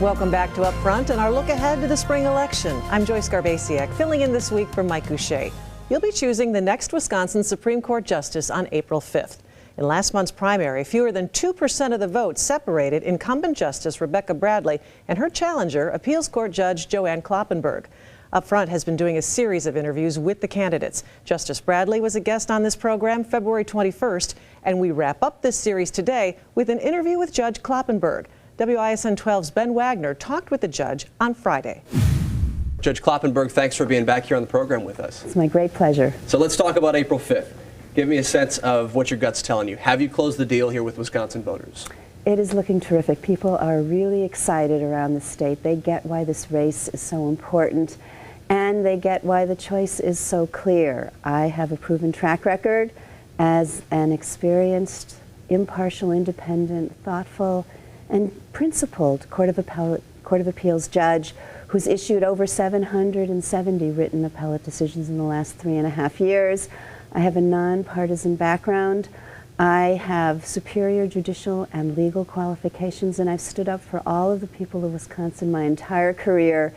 Welcome back to Up Front and our look ahead to the spring election. I'm Joyce Garbasiak, filling in this week for Mike Goucher. You'll be choosing the next Wisconsin Supreme Court justice on April 5th. In last month's primary, fewer than 2% of the vote separated incumbent Justice Rebecca Bradley and her challenger, Appeals Court Judge Joanne Kloppenburg. Up Front has been doing a series of interviews with the candidates. Justice Bradley was a guest on this program February 21st, and we wrap up this series today with an interview with Judge Kloppenburg. WISN 12's Ben Wagner talked with the judge on Friday. Judge Kloppenburg, thanks for being back here on the program with us. It's my great pleasure. So let's talk about April 5th. Give me a sense of what your gut's telling you. Have you closed the deal here with Wisconsin voters? It is looking terrific. People are really excited around the state. They get why this race is so important, and they get why the choice is so clear. I have a proven track record as an experienced, impartial, independent, thoughtful, and principled Court of Appeals judge who's issued over 770 written appellate decisions in the last 3.5 years. I have a nonpartisan background. I have superior judicial and legal qualifications, and I've stood up for all of the people of Wisconsin my entire career,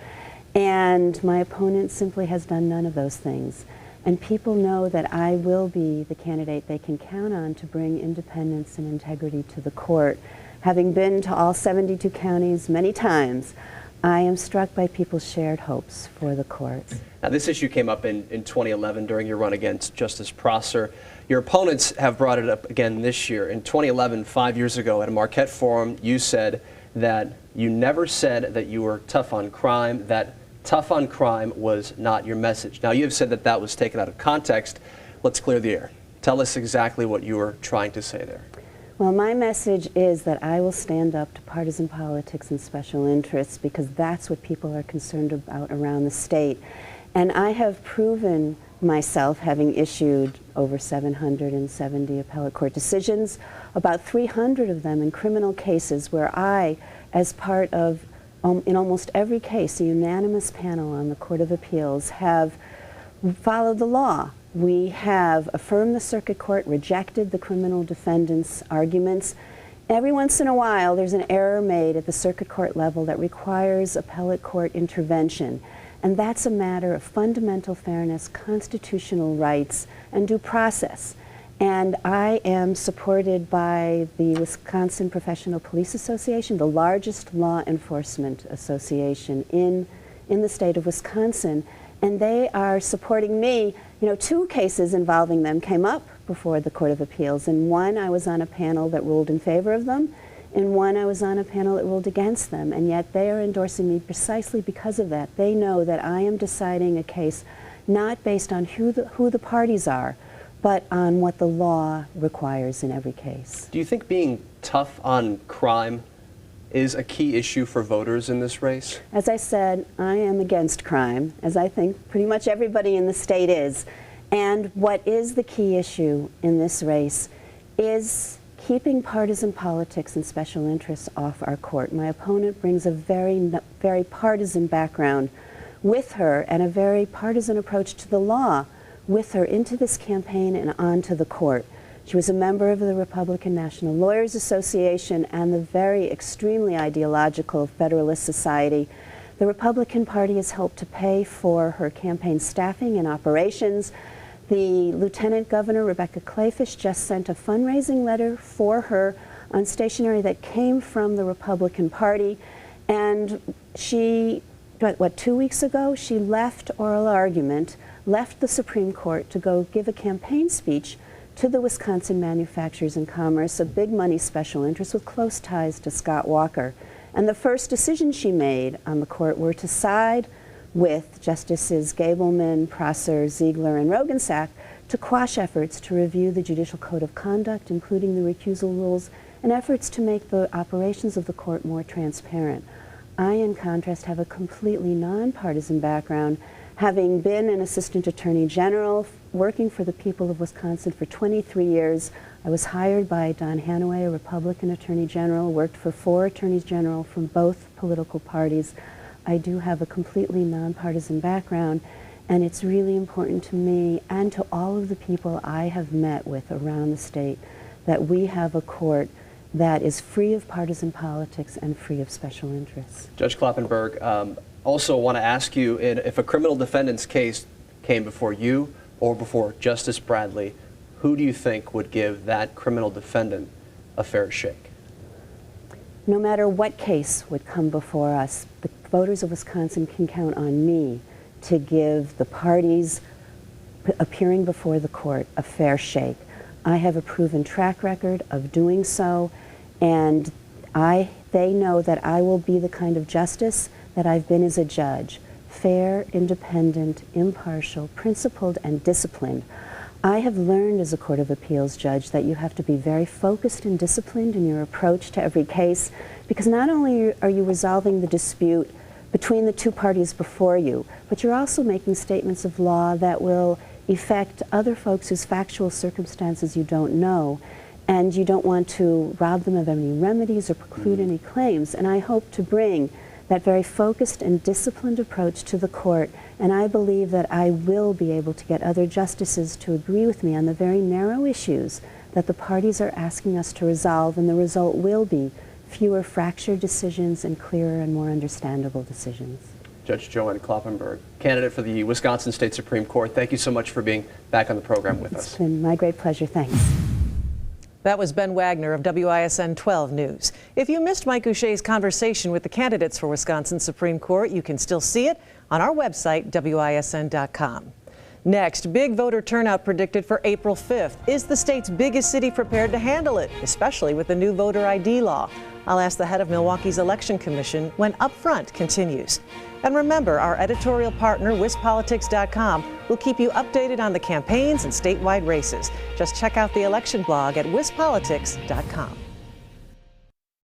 and my opponent simply has done none of those things. And people know that I will be the candidate they can count on to bring independence and integrity to the court. Having been to all 72 counties many times, I am struck by people's shared hopes for the courts. Now, this issue came up in 2011 during your run against Justice Prosser. Your opponents have brought it up again this year. In 2011, 5 years ago, at a Marquette forum, you said that you never said that you were tough on crime, that tough on crime was not your message. Now, you have said that that was taken out of context. Let's clear the air. Tell us exactly what you were trying to say there. Well, my message is that I will stand up to partisan politics and special interests, because that's what people are concerned about around the state. And I have proven myself, having issued over 770 appellate court decisions, about 300 of them in criminal cases where I, as part of, in almost every case, a unanimous panel on the Court of Appeals, have followed the law. We have affirmed the circuit court, rejected the criminal defendant's arguments. Every once in a while, there's an error made at the circuit court level that requires appellate court intervention. And that's a matter of fundamental fairness, constitutional rights, and due process. And I am supported by the Wisconsin Professional Police Association, the largest law enforcement association in the state of Wisconsin. And they are supporting me. You know, 2 cases involving them came up before the Court of Appeals. In one, I was on a panel that ruled in favor of them. In one, I was on a panel that ruled against them. And yet they are endorsing me precisely because of that. They know that I am deciding a case not based on who the parties are, but on what the law requires in every case. Do you think being tough on crime is a key issue for voters in this race? As I said, I am against crime, as I think pretty much everybody in the state is. And what is the key issue in this race is keeping partisan politics and special interests off our court. My opponent brings a very partisan background with her, and a very partisan approach to the law with her into this campaign and onto the court. She was a member of the Republican National Lawyers Association and the very extremely ideological Federalist Society. The Republican Party has helped to pay for her campaign staffing and operations. The Lieutenant Governor, Rebecca Kleefisch, just sent a fundraising letter for her on stationery that came from the Republican Party. And she, 2 weeks ago, she left oral argument, left the Supreme Court to go give a campaign speech to the Wisconsin Manufacturers and Commerce, a big money special interest with close ties to Scott Walker. And the first decision she made on the court were to side with Justices Gableman, Prosser, Ziegler, and Rogensack to quash efforts to review the Judicial Code of Conduct, including the recusal rules, and efforts to make the operations of the court more transparent. I, in contrast, have a completely nonpartisan background, having been an Assistant Attorney General working for the people of Wisconsin for 23 years. I was hired by Don Hanaway, a Republican Attorney General, worked for 4 Attorneys General from both political parties. I do have a completely nonpartisan background, and it's really important to me and to all of the people I have met with around the state that we have a court that is free of partisan politics and free of special interests. Judge Kloppenberg, also want to ask you, if a criminal defendant's case came before you or before Justice Bradley, who do you think would give that criminal defendant a fair shake? No matter what case would come before us, the voters of Wisconsin can count on me to give the parties appearing before the court a fair shake. I have a proven track record of doing so, and they know that I will be the kind of justice that I've been as a judge: fair, independent, impartial, principled, and disciplined. I have learned as a Court of Appeals judge that you have to be very focused and disciplined in your approach to every case, because not only are you resolving the dispute between the two parties before you, but you're also making statements of law that will affect other folks whose factual circumstances you don't know, and you don't want to rob them of any remedies or preclude any claims. And I hope to bring that very focused and disciplined approach to the court, and I believe that I will be able to get other justices to agree with me on the very narrow issues that the parties are asking us to resolve, and the result will be fewer fractured decisions and clearer and more understandable decisions. Judge Joanne Kloppenberg, candidate for the Wisconsin State Supreme Court, thank you so much for being back on the program with us. It's been my great pleasure. Thanks. That was Ben Wagner of WISN 12 News. If you missed Mike Gousha's conversation with the candidates for Wisconsin Supreme Court, you can still see it on our website, WISN.com. Next, big voter turnout predicted for April 5th. Is the state's biggest city prepared to handle it, especially with the new voter ID law? I'll ask the head of Milwaukee's Election Commission when Upfront continues. And remember, our editorial partner, WisPolitics.com, will keep you updated on the campaigns and statewide races. Just check out the election blog at WisPolitics.com.